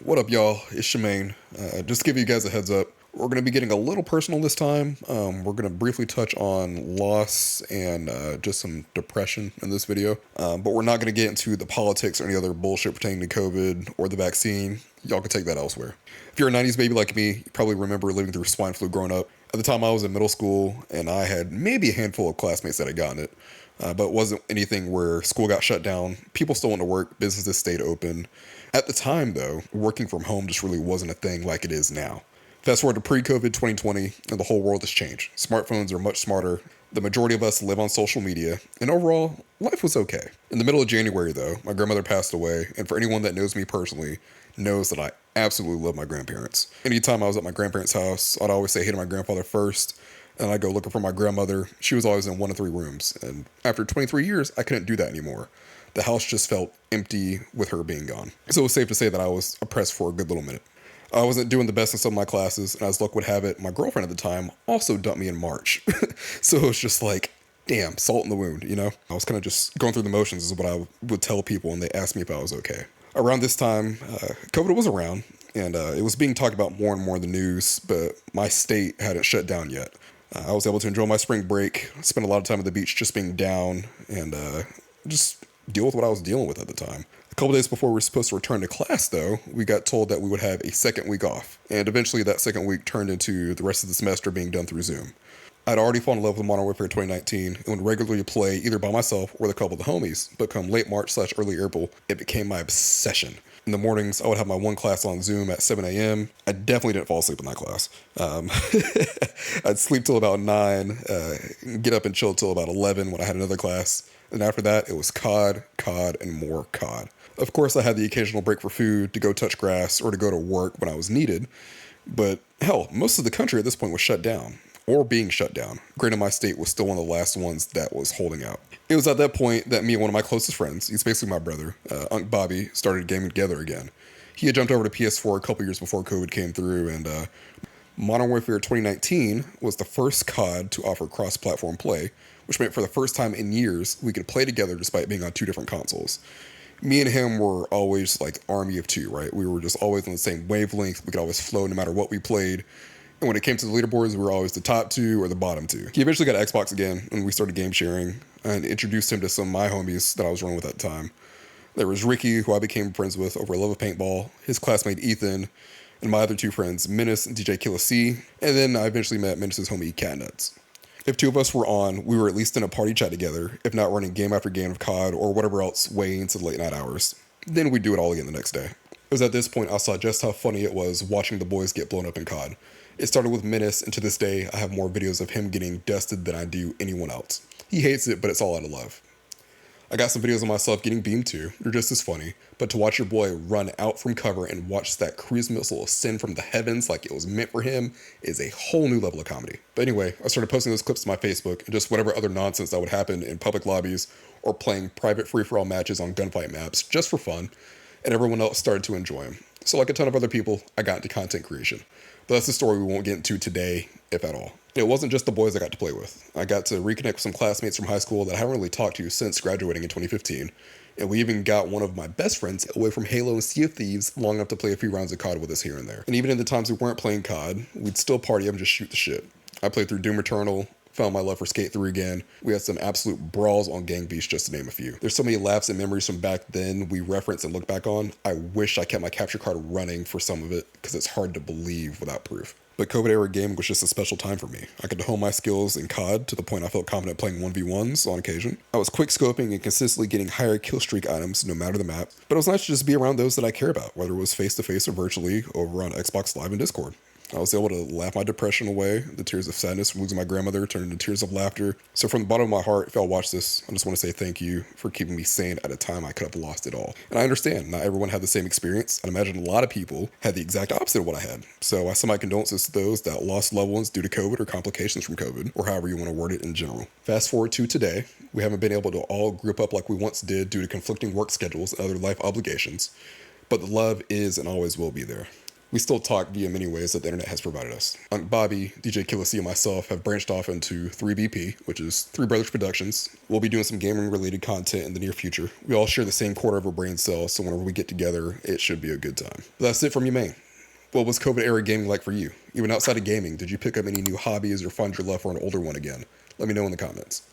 What up, y'all? It's Shemaine. Just to give you guys a heads up, we're going to be getting a little personal this time. We're going to briefly touch on loss and just some depression in this video. But we're not going to get into the politics or any other bullshit pertaining to COVID or the vaccine. Y'all can take that elsewhere. If you're a 90s baby like me, you probably remember living through swine flu growing up. At the time, I was in middle school, and I had maybe a handful of classmates that had gotten it. But it wasn't anything where school got shut down. People still went to work. Businesses stayed open. At the time, though, working from home just really wasn't a thing like it is now. Fast forward to pre-COVID 2020, and the whole world has changed. Smartphones are much smarter. The majority of us live on social media, and overall, life was okay. In the middle of January, though, my grandmother passed away, and for anyone that knows me personally, knows that I absolutely love my grandparents. Anytime I was at my grandparents' house, I'd always say hey to my grandfather first, and I'd go looking for my grandmother. She was always in one of three rooms, and after 23 years, I couldn't do that anymore. The house just felt empty with her being gone. So it was safe to say that I was oppressed for a good little minute. I wasn't doing the best in some of my classes, and as luck would have it, my girlfriend at the time also dumped me in March. So it was just like, damn, salt in the wound, you know? I was kind of just going through the motions is what I would tell people when they asked me if I was okay. Around this time, COVID was around, and it was being talked about more and more in the news, but my state hadn't shut down yet. I was able to enjoy my spring break, spend a lot of time at the beach just being down, and just deal with what I was dealing with at the time. A couple days before we were supposed to return to class, though, we got told that we would have a second week off. And eventually that second week turned into the rest of the semester being done through Zoom. I'd already fallen in love with Modern Warfare 2019 and would regularly play either by myself or with a couple of the homies, but come late March/early April, it became my obsession. In the mornings, I would have my one class on Zoom at 7 a.m. I definitely didn't fall asleep in that class. I'd sleep till about 9, get up and chill till about 11 when I had another class. And after that, it was COD, and more COD. Of course, I had the occasional break for food, to go touch grass, or to go to work when I was needed. But hell, most of the country at this point was shut down, or being shut down. Granted, my state was still one of the last ones that was holding out. It was at that point that me and one of my closest friends, he's basically my brother, Unc Bobby, started gaming together again. He had jumped over to PS4 a couple years before COVID came through, and Modern Warfare 2019 was the first COD to offer cross-platform play, which meant for the first time in years, we could play together despite being on two different consoles. Me and him were always like army of two, right? We were just always on the same wavelength. We could always flow no matter what we played. And when it came to the leaderboards, we were always the top two or the bottom two. He eventually got an Xbox again, and we started game sharing, and introduced him to some of my homies that I was running with at the time. There was Ricky, who I became friends with over a love of paintball, his classmate Ethan, and my other two friends, Menace and DJ Killa C, and then I eventually met Menace's homie Catnuts. If two of us were on, we were at least in a party chat together, if not running game after game of COD or whatever else way into the late night hours. Then we'd do it all again the next day. It was at this point I saw just how funny it was watching the boys get blown up in COD. It started with Menace, and to this day, I have more videos of him getting dusted than I do anyone else. He hates it, but it's all out of love. I got some videos of myself getting beamed too. They're just as funny. But to watch your boy run out from cover and watch that cruise missile ascend from the heavens like it was meant for him is a whole new level of comedy. But anyway, I started posting those clips to my Facebook and just whatever other nonsense that would happen in public lobbies or playing private free-for-all matches on gunfight maps just for fun. And everyone else started to enjoy them. So like a ton of other people, I got into content creation. But that's the story we won't get into today, if at all. It wasn't just the boys I got to play with. I got to reconnect with some classmates from high school that I haven't really talked to since graduating in 2015. And we even got one of my best friends away from Halo and Sea of Thieves long enough to play a few rounds of COD with us here and there. And even in the times we weren't playing COD, we'd still party up and just shoot the shit. I played through Doom Eternal, found my love for Skate 3 again. We had some absolute brawls on Gang Beast, just to name a few. There's so many laughs and memories from back then we reference and look back on. I wish I kept my capture card running for some of it, because it's hard to believe without proof. But COVID-era gaming was just a special time for me. I could hone my skills in COD to the point I felt confident playing 1v1s on occasion. I was quick-scoping and consistently getting higher kill streak items no matter the map. But it was nice to just be around those that I care about, whether it was face-to-face or virtually over on Xbox Live and Discord. I was able to laugh my depression away. The tears of sadness from losing my grandmother turned into tears of laughter. So from the bottom of my heart, if y'all watch this, I just want to say thank you for keeping me sane at a time I could have lost it all. And I understand, not everyone had the same experience. I'd imagine a lot of people had the exact opposite of what I had. So I send my condolences to those that lost loved ones due to COVID or complications from COVID, or however you want to word it in general. Fast forward to today, we haven't been able to all group up like we once did due to conflicting work schedules and other life obligations. But the love is and always will be there. we still talk via many ways that the internet has provided us. Bobby, DJ Killa C, and myself have branched off into 3BP, which is Three Brothers Productions. We'll be doing some gaming-related content in the near future. We all share the same quarter of our brain cells, so whenever we get together, it should be a good time. But that's it from you, Maine. What was COVID-era gaming like for you? Even outside of gaming, did you pick up any new hobbies or find your love for an older one again? Let me know in the comments.